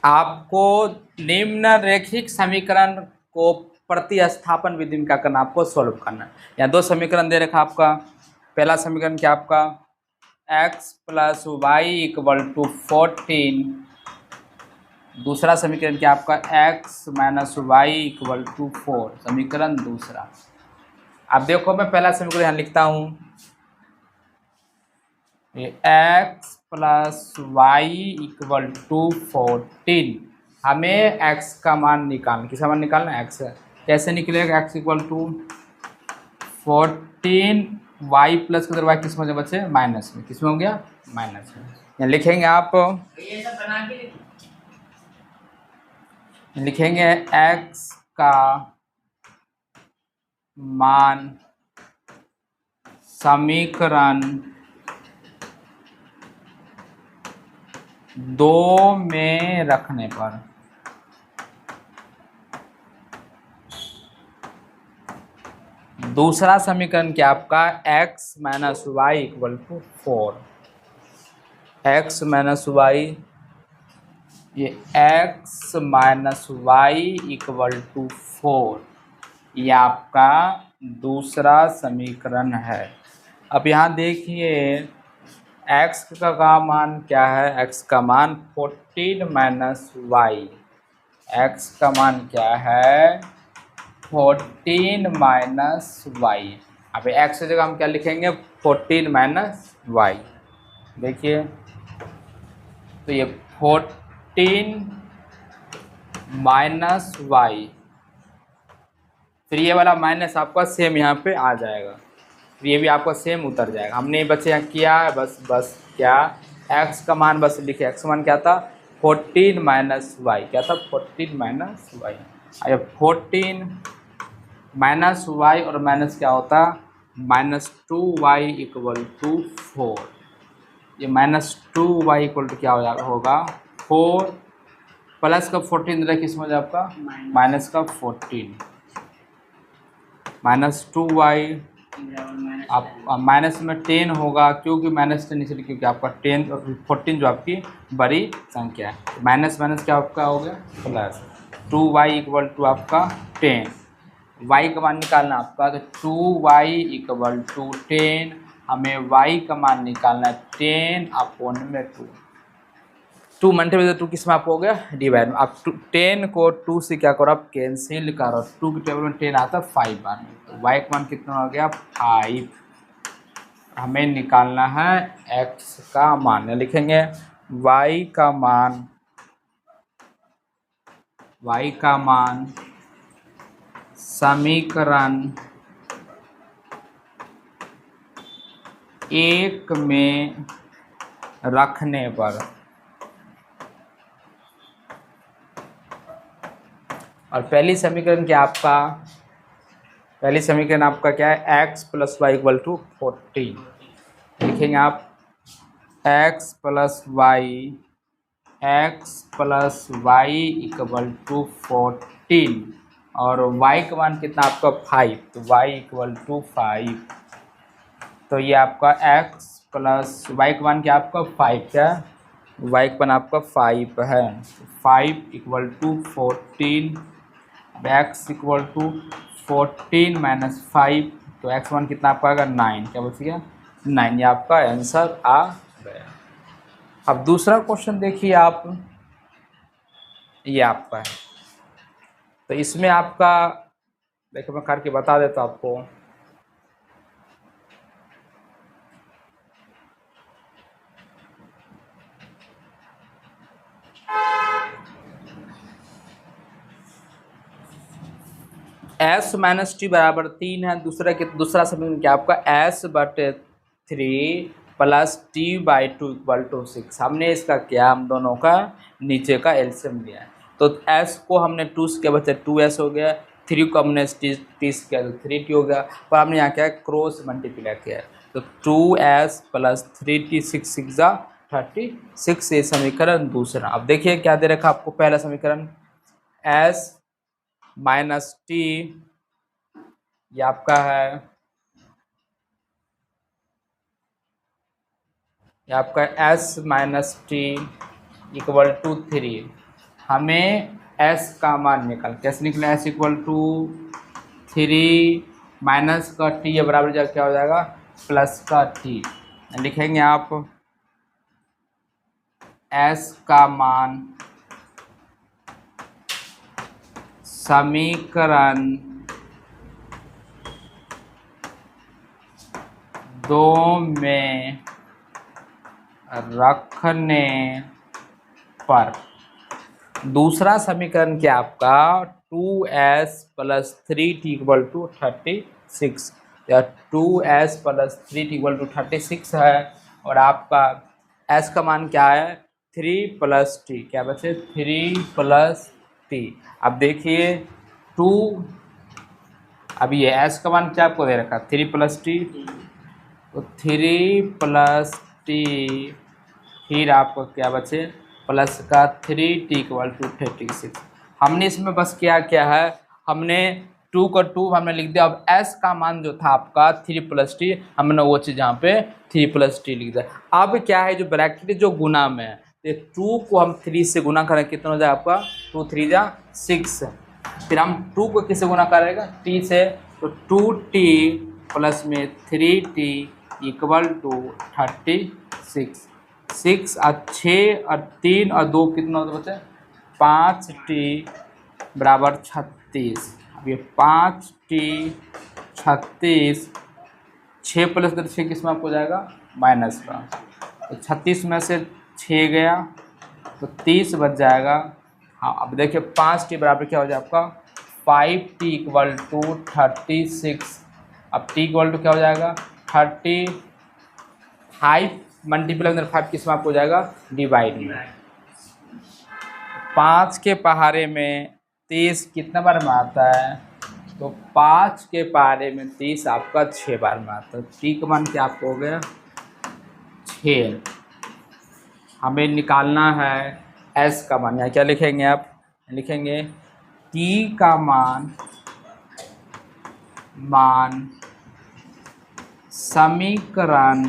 आपको निम्नरेखिक समीकरण को प्रतिस्थापन विधि में क्या करना, आपको सोल्व करना है। यहाँ दो समीकरण दे रखा आपका। पहला समीकरण क्या आपका x plus y equal to 14, दूसरा समीकरण क्या आपका x minus y equal to 4, समीकरण दूसरा। अब देखो मैं पहला समीकरण यहाँ लिखता हूँ, ये x plus y equal to 14, हमें x का मान निकालना, किसका मान निकालना, x है। कैसे निकलेगा, x equal to 14 y plus के वाई किस में बचे, माइनस में, किस में हो गया, माइनस में। यहाँ लिखेंगे आप, लिखेंगे x का मान समीकरण 2 में रखने पर, दूसरा समीकरण क्या आपका x minus y equal to 4, x minus y, ये x minus y equal to 4, ये आपका दूसरा समीकरण है। अब यहाँ देखिए x का मान क्या है, x का मान 14 माइनस वाई, x का मान क्या है 14 माइनस वाई। अब x की जगह हम क्या लिखेंगे 14 माइनस वाई। देखिए तो ये 14 माइनस वाई, फिर ये वाला माइनस आपका सेम यहाँ पे आ जाएगा, फिर ये भी आपका सेम उतर जाएगा। हमने बच्चे यहाँ किया है बस क्या x का मान बस लिखे, x का मान क्या था 14 माइनस वाई, क्या था 14 माइनस वाई। अब 14 माइनस वाई और माइनस क्या होता माइनस 2y इक्वल टू 4, ये माइनस 2y इक्वल टू क्या होगा 4, प्लस का 14 रहे किस में आपका माइनस का 14, माइनस 2y, आप माइनस में 10 होगा, क्योंकि माइनस 10 इसलिए क्योंकि आपका 10 और 14 जो आपकी बड़ी संख्या है, माइनस माइनस क्या आपका हो गया प्लस 2y इक्वल टू आपका 10, y का मान निकालना आपका, तो 2y इक्वल टू 10, हमें y का मान निकालना है 10 अपॉन में 2 मल्टीप्लाई 2 किस में आप हो गया डिवाइड में। आप 10 को 2 से क्या करो आप कैंसिल करो, 2 की टेबल में 10 आता 5 बार, तो y का मान कितना हो गया 5, हमें निकालना है x का मान। लिखेंगे y का मान समीकरण 1 में रखने पर, और पहली समीकरण क्या आपका, पहली समीकरण आपका क्या है x plus y equal to 14, लिखेंगे आप x plus y equal to 14, और y का मान कितना आपका 5, तो y इक्वल टू 5, तो ये आपका x प्लस वाई का मान क्या आपका 5, क्या y का मान आपका 5 है, 5 equal to 14, x equal to 14 minus 5, तो x वन कितना आपका आएगा 9, क्या बच गया 9, ये आपका आंसर आ गया। अब दूसरा क्वेश्चन देखिए आप, ये आपका है, तो इसमें आपका देखो मैं करके बता देता हूँ आपको, s माइनस टी बराबर 3 है, दूसरा समीकरण क्या आपका s बटे 3 plus t by 2 equal to 6, हमने इसका क्या हम दोनों का नीचे का एलसीएम लिया है, तो s को हमने 2 के बचे 2s हो गया, 3 को हमने टी किया तो 3t हो गया, पर हमने यहाँ क्या क्रॉस मल्टीप्लाई किया है, तो 2s प्लस 3t 6 36, ये समीकरण दूसरा। अब देखिए क्या दे रखा आपको, पहला समीकरण s माइनस टी, ये आपका है, ये आपका s minus t equal to 3, हमें s का मान निकाल, कैसे निकले, s इक्वल टू 3 माइनस का t या बराबर जा क्या हो जाएगा प्लस का t। लिखेंगे आप s का मान समीकरण 2 में रखने पर, दूसरा समीकरण क्या आपका 2s plus 3t equal to 36 या 2s plus 3t equal to 36 है। और आपका s का मान क्या है 3 प्लस t, क्या बचे 3 प्लस t। अब देखिए 2, अब ये s का मान क्या आपको दे रखा 3 प्लस t, तो 3 प्लस t, फिर आपको क्या बचे प्लस का 3t इक्वल टू 36। हमने इसमें बस क्या क्या है, हमने 2 का 2 हमने लिख दिया। अब s का मान जो था आपका 3 प्लस टी, हमने वो चीज़ यहाँ पे 3 प्लस टी लिख दिया। अब क्या है जो ब्रैकेट जो गुना में है, तो 2 को हम 3 से गुना करें कितना हो जाए आपका 2 3 जा 6। फिर हम 2 को किससे गुना करेगा t से, तो 2t प्लस में 3t इक्वल टू 36। 6 और 6 और 3 और 2 कितना होता बच्चे 5t बराबर 36। अब ये 5t 36, 6 प्लस 6 किस में आपको जाएगा माइनस का, तो 36 में से 6 गया तो 30 बच जाएगा। हाँ अब देखिए 5t बराबर क्या हो जाए आपका 5t इक्वल टू 36। अब t इक्वल टू क्या हो जाएगा 35 मल्टीप्लाई अंदर 5 किस में आपको जाएगा डिवाइड में। 5 के पहाड़े में 30 कितना बार में आता है, तो 5 के पहाड़े में 30 आपका 6 बार में आता है। टी का मान क्या आपको हो गया 6। हमें निकालना है एस का मान, यहाँ क्या लिखेंगे आप, लिखेंगे टी का मान समीकरण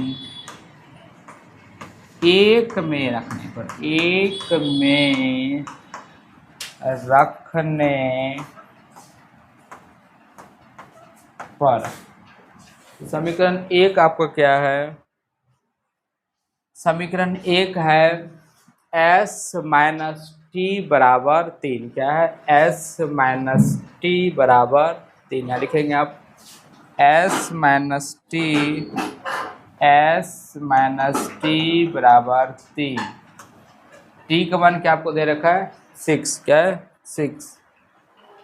1 में रखने पर, 1 में रखने पर, समीकरण 1 आपका क्या है, समीकरण 1 है s माइनस टी बराबर 3, क्या है s माइनस टी बराबर 3। यहाँ लिखेंगे आप s माइनस टी बराबर 3। टी का मान क्या आपको दे रखा है 6, क्या है 6,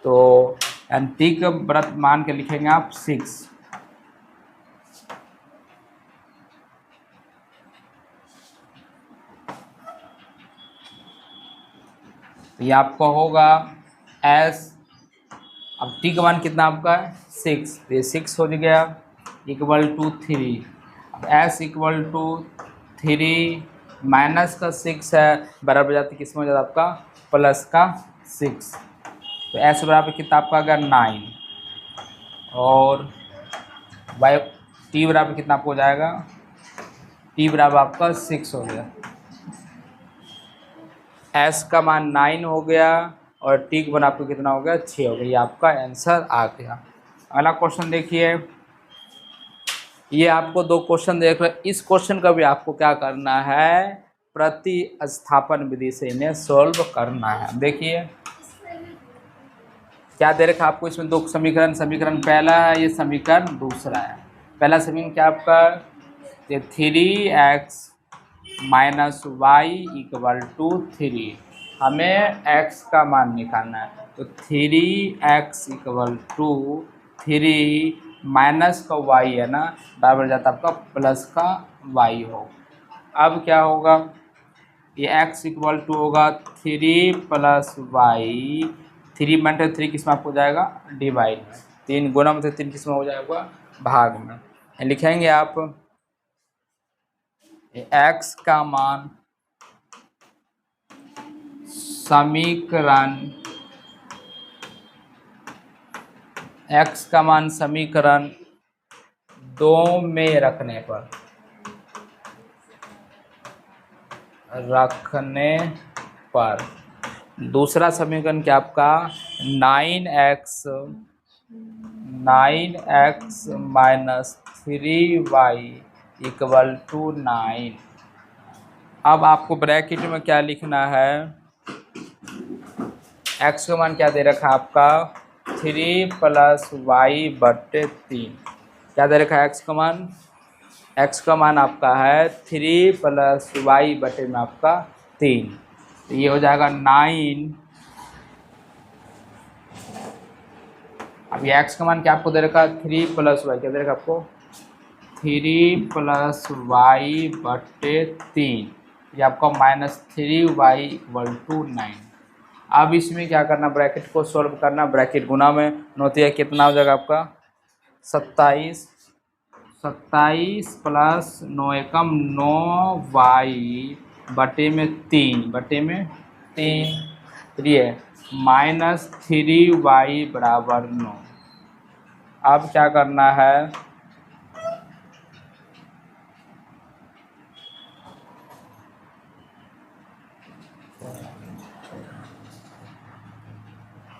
तो टी का बड़ा मान के लिखेंगे आप 6। ये आपका होगा s, अब t का मान कितना आपका है 6, ये 6 हो गया इक्वल टू 3। अब s इक्वल टू 3 माइनस का 6 है बराबर जाती किस में हो जाता आपका प्लस का 6, तो s बराबर कितना आपका आ गया 9। और y t बराबर कितना आपको हो जाएगा, t बराबर आपका 6 हो गया। s का मान 9 हो गया और टी का मान आपको कितना हो गया 6 हो गया। ये आपका आंसर आ गया। अगला क्वेश्चन देखिए, ये आपको 2 क्वेश्चन देख रहे हैं। इस क्वेश्चन का भी आपको क्या करना है प्रतिस्थापन विधि से इन्हें सॉल्व करना है। देखिए क्या दे रखा आपको इसमें 2 समीकरण, समीकरण पहला है, ये समीकरण दूसरा है। पहला समीकरण क्या आपका, ये 3x minus y equal to 3, हमें x का मान निकालना है, तो 3x इक्वल टू 3 माइनस का y है ना बराबर जाता आपका प्लस का y हो। अब क्या होगा, ये x इक्वल टू होगा 3 प्लस वाई, 3 बटे 3 किस में आपको जाएगा डिवाइड में, 3 गुना में 3 किस में हो जाएगा भाग में। लिखेंगे आप x का मान समीकरण, x का मान समीकरण 2 में रखने पर, दूसरा समीकरण क्या आपका 9x minus 3y equal to 9। अब आपको ब्रैकेट में क्या लिखना है, x का मान क्या दे रखा है आपका 3 प्लस वाई बट्टे 3। क्या दे रखा है x का मान आपका है 3 प्लस वाई बटे में आपका 3। तो ये हो जाएगा 9। अब ये x का मान क्या आपको दे रखा है 3 प्लस वाई, क्या दे रखा आपको 3 प्लस वाई बटे 3। ये आपका -3y इक्वल टू 9। अब इसमें क्या करना, ब्रैकेट को सॉल्व करना, ब्रैकेट गुना में नोतिया कितना हो जाएगा आपका 27 प्लस 9 एकम 9y बटे में 3 तो ये -3y बराबर 9। अब क्या करना है,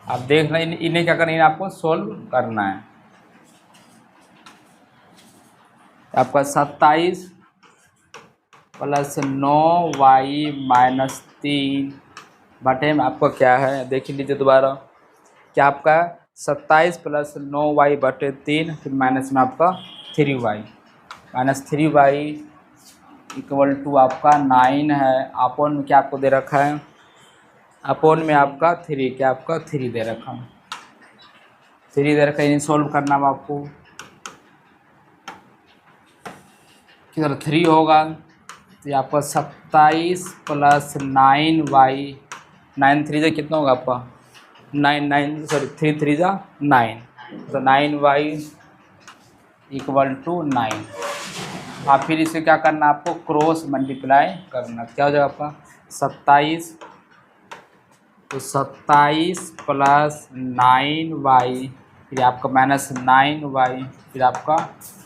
आप देख रहे हैं इन्हें क्या करना है, आपको सोल्व करना है। आपका 27 प्लस 9y माइनस 3 बटे में आपको क्या है, देख लीजिए दोबारा, क्या आपका 27 प्लस 9y बटे 3, फिर माइनस में आपका 3y -3y इक्वल टू आपका 9 है। अपोन में क्या आपको दे रखा है, अपोन में आपका 3, क्या आपका 3 दे रखा है, 3 दे रखा है। इन्हें सोल्व करना है आपको, किधर 3 होगा तो ये आपका 27 प्लस 9y, 9 3 जा कितना होगा आपका 3 3 जा 9, तो 9y इक्वल टू 9। हाँ, फिर इसे क्या करना आपको क्रॉस मल्टीप्लाई करना, क्या हो जाएगा आपका 27, तो 27 प्लस 9y, फिर आपका -9y, फिर आपका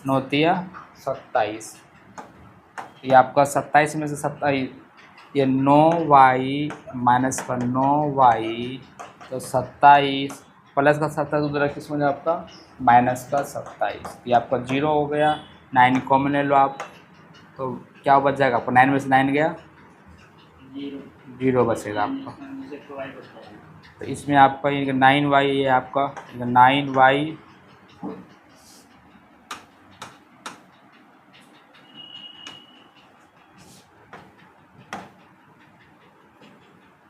9 27, ये आपका 27 में से 27, ये 9y माइनस का 9y, तो 27 प्लस का 27 उधर किस में आपका माइनस का 27, ये आपका 0 हो गया। 9 कॉमन ले लो आप, तो क्या बच जाएगा आपको, 9 में से 9 गया 0 बचेगा आपका। तो इसमें आपका 9y है, आपका 9y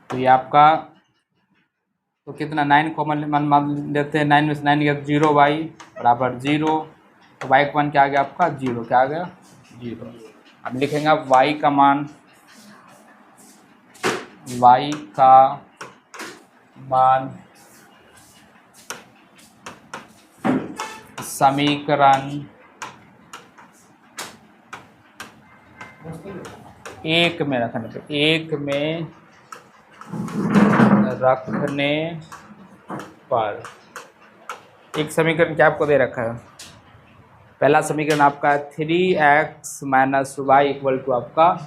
तो ये आपका, तो कितना 9 कॉमन मान लेते हैं, 9 में से 9 गया 0y बराबर 0, तो y का मान क्या आ गया आपका 0, क्या आ गया 0। अब लिखेंगे आप y का मान समीकरण 1 में रखने पर एक समीकरण क्या आपको दे रखा है, पहला समीकरण आपका 3x minus y equal to आपका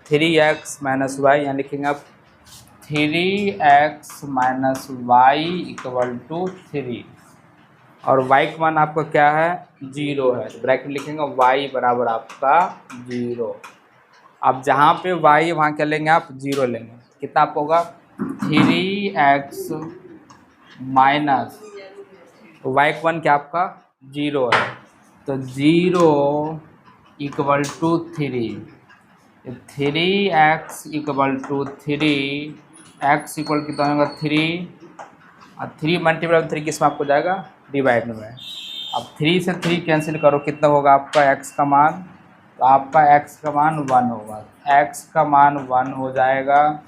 3x माइनस वाई, यहाँ लिखेंगे आप 3x minus y equal to 3, और y का मान आपका क्या है 0 है, ब्रैकेट लिखेंगे y बराबर आपका 0। अब जहाँ पे y वहाँ क्या लेंगे आप 0 लेंगे, कितना आपको होगा 3x माइनस y का मान क्या आपका 0 है, तो 0 equal to 3, 3x equal to 3, x equal कितना होगा 3, और 3 मल्टीप्लाई 3 किस में आपको जाएगा डिवाइड में। अब 3 से 3 कैंसिल करो, कितना होगा आपका x का मान, तो आपका x का मान 1 होगा, x का मान 1 हो जाएगा,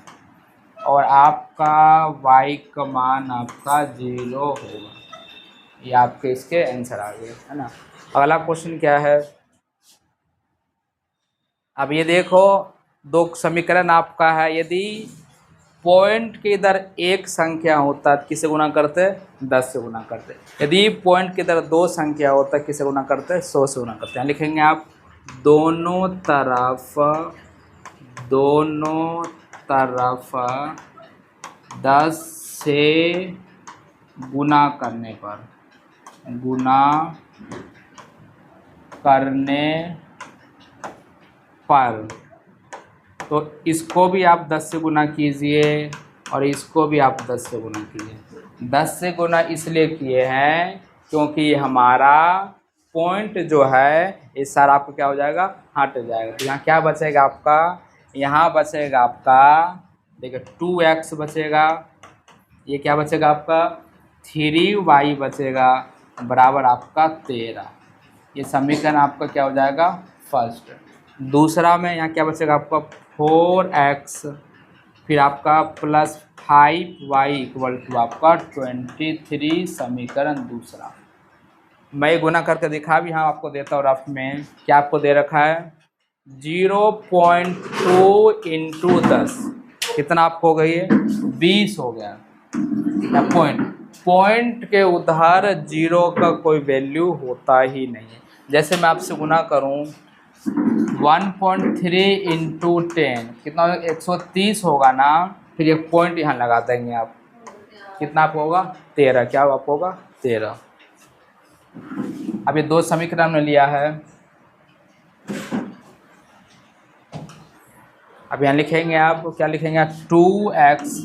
और आपका y का मान आपका 0 होगा। ये आपके इसके आंसर आ गए, है ना। अगला क्वेश्चन क्या है, अब ये देखो दो समीकरण आपका है, यदि पॉइंट के इधर एक संख्या होता किसे गुना करते 10 से गुना करते, यदि पॉइंट के इधर 2 संख्या होता किसे गुना करते 100 से गुना करते हैं। लिखेंगे आप दोनों तरफ 10 से गुना करने पर तो इसको भी आप 10 से गुना कीजिए और इसको भी आप 10 से गुना कीजिए। 10 से गुना इसलिए किए हैं क्योंकि ये हमारा पॉइंट जो है ये सारा आपको क्या हो जाएगा, हट जाएगा। तो यहाँ क्या बचेगा आपका, यहाँ बचेगा आपका देखिए 2x बचेगा, ये क्या बचेगा आपका 3y बचेगा बराबर आपका 13। ये समीकरण आपका क्या हो जाएगा फर्स्ट। दूसरा में यहाँ क्या बचेगा आपका 4x फिर आपका प्लस 5y इक्वल टू आपका 23 समीकरण दूसरा। मैं गुना करके दिखा भी हाँ आपको देता हूँ रफ में। क्या आपको दे रखा है 0.2 इंटू 10 कितना आपको हो गई है 20 हो गया। पॉइंट के उधर जीरो का कोई वैल्यू होता ही नहीं है। जैसे मैं आपसे गुना करूं 1.3 इंटू 10 कितना होगा 130 होगा ना, फिर एक पॉइंट यहाँ लगा देंगे आप, कितना आप होगा 13। क्या आप होगा 13। अब ये दो समीकरण हमने लिया है। अब यहाँ लिखेंगे आप क्या लिखेंगे 2x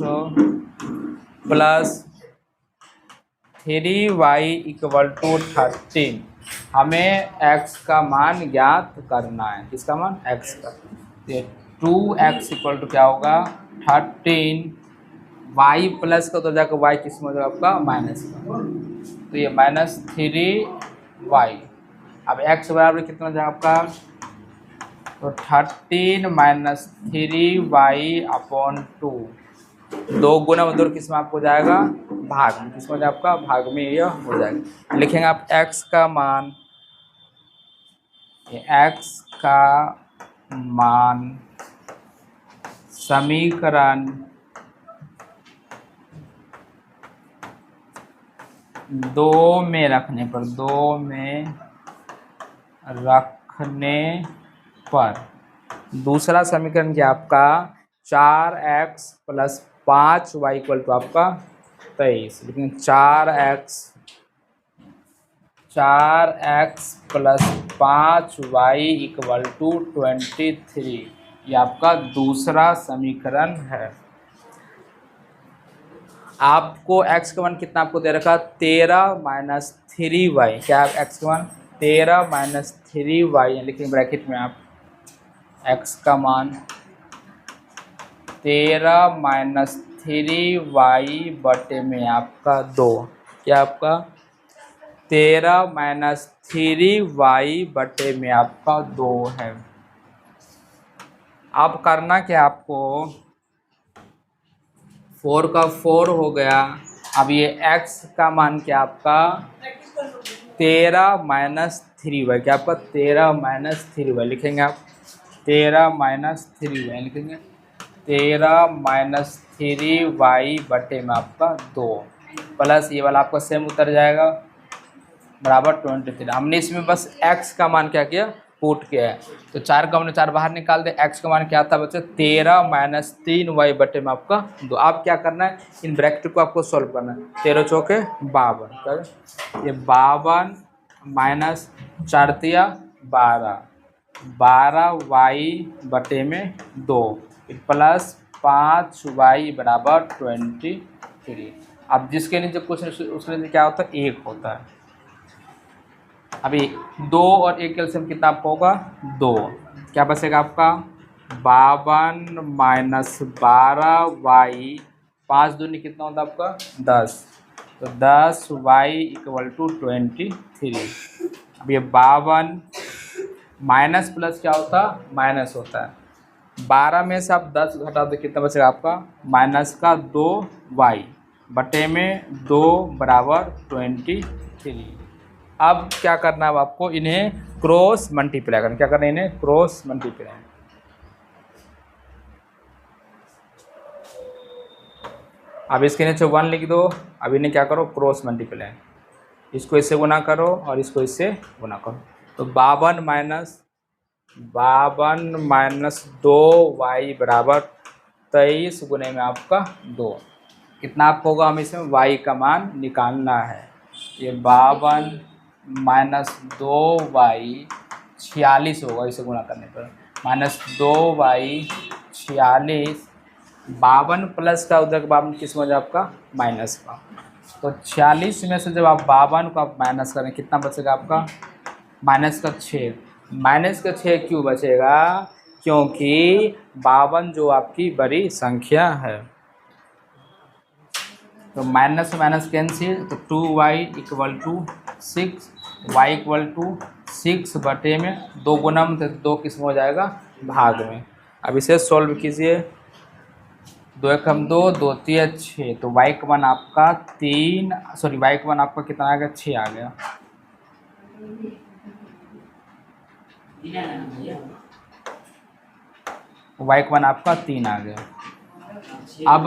plus 3y equal to 13। हमें x का मान ज्ञात करना है। किसका मान x का। ये 2x इक्वल टू क्या होगा 13, y प्लस का तो जाकर y किस में आपका माइनस का, तो ये -3y। अब x बराबर कितना हो जाएगा आपका तो 13 माइनस 3y अपॉन 2। दो गुना मतलब किस में आपको हो जाएगा भाग में, किस में आपका भाग में यह हो जाएगा। लिखेंगे आप x का मान, x का मान समीकरण दो में रखने पर दूसरा समीकरण क्या आपका 4x plus 5y equal to आपका 23। लेकिन 4x plus 5y equal to 23 ये आपका दूसरा समीकरण है। आपको x का मान कितना आपको दे रखा 13 माइनस 3y। क्या है x का मान 13 माइनस 3y, लेकिन ब्रैकेट में आप x का मान 13 माइनस 3y बटे में आपका 2। क्या आपका 13 माइनस 3y बटे में आपका 2 है। अब करना क्या आपको 4 का 4 हो गया। अब ये x का मान क्या आपका 13 माइनस 3y। क्या आपका 13 माइनस 3y लिखेंगे आप 13 माइनस 3y लिखेंगे 13 माइनस 3y बटे में आपका 2 प्लस ये वाला आपका सेम उतर जाएगा बराबर 23। हमने इसमें बस x का मान क्या किया पुट किया है, तो 4 का हमने 4 बाहर निकाल दे। x का मान क्या था बच्चे 13 माइनस 3y बटे में आपका 2। आप क्या करना है इन ब्रैकेट को आपको सॉल्व करना है। 13 चौके 52, ये 52 माइनस 4 तिया 12y बटे में 2 प्लस 5y बराबर 23। अब जिसके नीचे कुछ उसके नीचे क्या होता है 1 होता है। अभी 2 और 1 का एलसीएम कितना आपका होगा 2। क्या बचेगा आपका 52 माइनस 12y 5 दूनी कितना होता है आपका 10, तो 10y इक्वल टू 23। अब ये 52 माइनस प्लस क्या होता माइनस होता है। 12 में से आप 10 घटा दो कितना बचेगा आपका माइनस का 2y बटे में 2 बराबर 23। अब क्या करना है आपको इन्हें क्रॉस मल्टीप्लाई करना। क्या करना है इन्हें क्रॉस मल्टीप्लाई। अब इसके नीचे 1 लिख दो। अब इन्हें क्या करो क्रॉस मल्टीप्लाई, इसको इससे गुना करो और इसको इससे गुना करो। तो 52 माइनस 2y बराबर 23 गुने में आपका 2। कितना आपको होगा, हमें इसमें y का मान निकालना है। ये 52 माइनस 2y 46 होगा इसे गुणा करने पर, माइनस 2y 46, 52 प्लस का उधर 52 किस में हो जाए आपका माइनस का, तो 46 में से जब आप 52 को आप माइनस करें कितना बचेगा आपका माइनस का 6। माइनस का 6 क्यों बचेगा, क्योंकि 52 जो आपकी बड़ी संख्या है। तो माइनस माइनस कैंसिल, तो 2y equal to 6, y equal to 6 बटे में 2 गुना में, तो 2 किस में हो जाएगा भाग में। अब इसे सॉल्व कीजिए, 2 एकम 2, 2 3 6, तो y का मान आपका y का मान आपका कितना आ गया 6 आ गया। y का मान आपका 3 आ गया। अब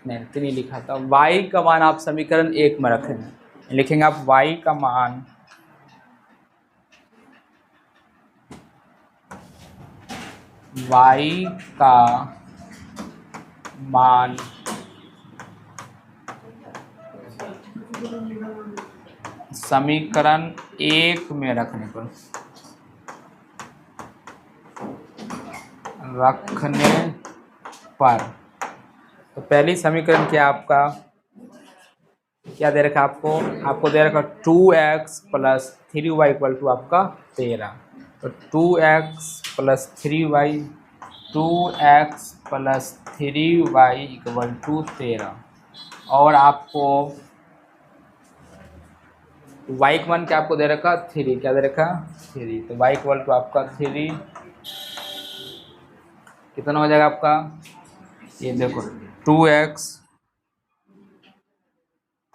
नहीं 3 ही लिखा था, y का मान आप समीकरण 1 में रखेंगे, लिखेंगे आप y का मान समीकरण 1 में रखने पर तो पहली समीकरण क्या आपका क्या दे रखा आपको दे रखा 2x plus 3y equal to आपका 13। तो 2x plus 3y 2x plus 3y equal to 13, और आपको y का मान क्या आपको दे रखा 3, क्या दे रखा 3, तो y इक्वल टू आपका 3 कितना हो जाएगा आपका, ये देखो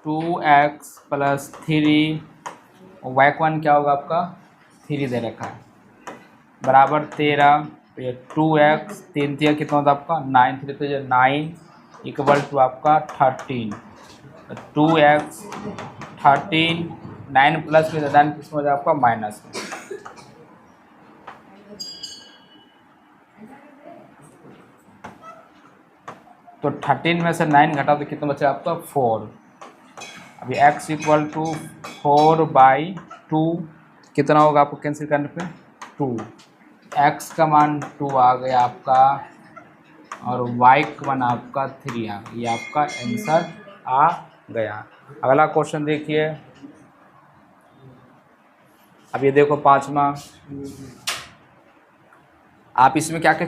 2x प्लस 3, y का मान क्या होगा आपका 3 दे रखा है बराबर 13, तो ये 2x 3 3 कितना होता है आपका 9, 3 तो ये 9 इक्वल टू आपका 13, तो 2x 13, 9 प्लस में 9 किस में हो जाए आपका माइनस में। तो 13 में से 9 घटा तो कितना बचा आपका 4। अभी x इक्वल टू 4/2 कितना होगा आपको कैंसिल करने पे 2, x का मान 2 आ गया आपका, और y का मान आपका 3 आ गया। ये आपका आंसर आ गया। अगला क्वेश्चन देखिए, अब ये देखो 5वां, आप इसमें क्या क्या